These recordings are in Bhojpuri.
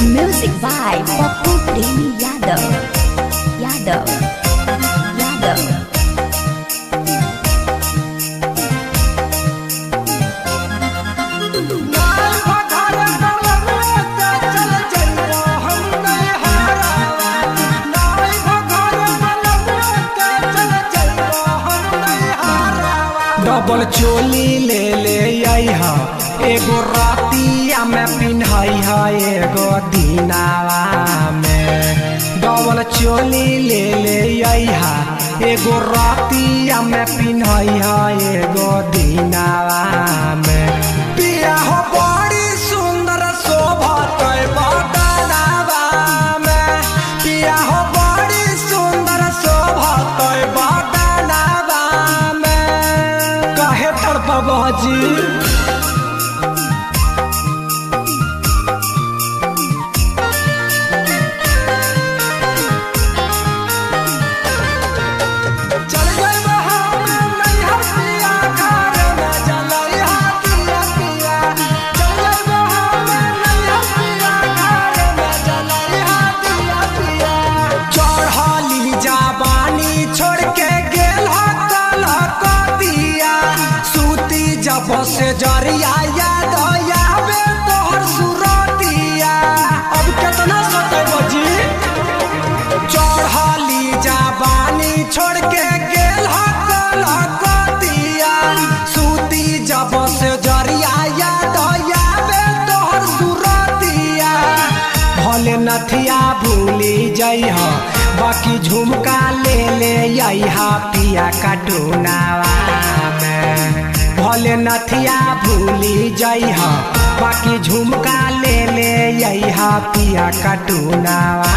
Music by Pappu Premi Yadav. Yadav. Yadav. Double चोली ले ले आइहा एगो रातिया में पिन्हाई है एगो दिनावा में। डबल चोली ले ले आइहा एगो रातिया में पिन्हाई है एगो दिनावा में। पिया हो बड़ी सुंदर शोभत बदनवा में। पिया हो बड़ी सुंदर शोभत बदनवा में। काहे तड़पबा जी जब से जरिया याद आवे तोहर सुरतिया। अब कितना सते बजी चढ़ली जवानी छोड़ के गेल कलकतिया। सूती जब से जरिया याद आवे तोहर सुरतिया। भले नथिया भूली जइह बाकी झुमका ले ले आइहा पिया कटुनावा में। भले नथिया भूली जइह बाकी झुमका ले ले आइहा पिया कटुनावा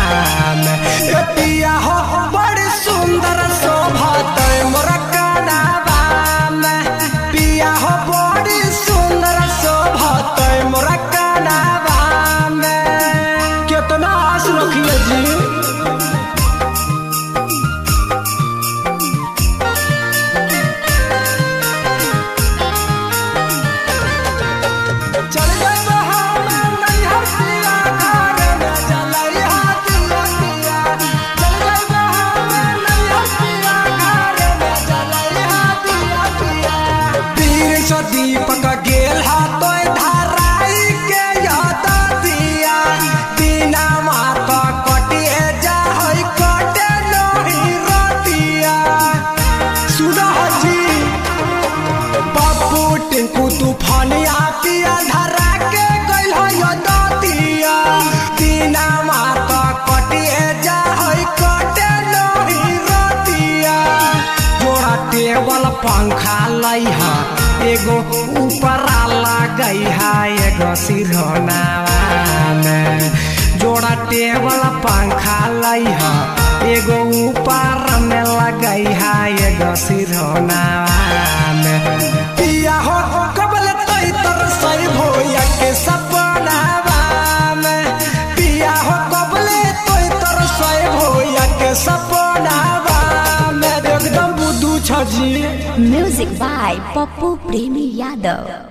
में। पिया हो बड़ी सुंदर शोभत मोर कनावा में। पिया हो बड़ी सुंदर शोभत मोर कनावा में। कितना आस रखिए जी दीपक गेल तो धराई के याद दिया। बिना माता कटिए जा कटे नहीं रतिया। सुना जी पप्पू टिंकू तूफानिया पिया धरा के गइल दतिया। बिना माता कटिए जा कटे नहीं रतिया। जोड़ा टेबल पंखा लइहा एगो ऊपर लगई है एगो सिरहनावा में। जोड़ा टेबल पंखा लइहा एगो ऊपर में लगई है एगो सिरहनावा में। पिया हो कबल तई तरसई भोया के सपनावा में। पिया हो कबले तई तरसई भोया के सपनावा में। एकदम बुद्धू छ जी। Music by Pappu Premi Yadav.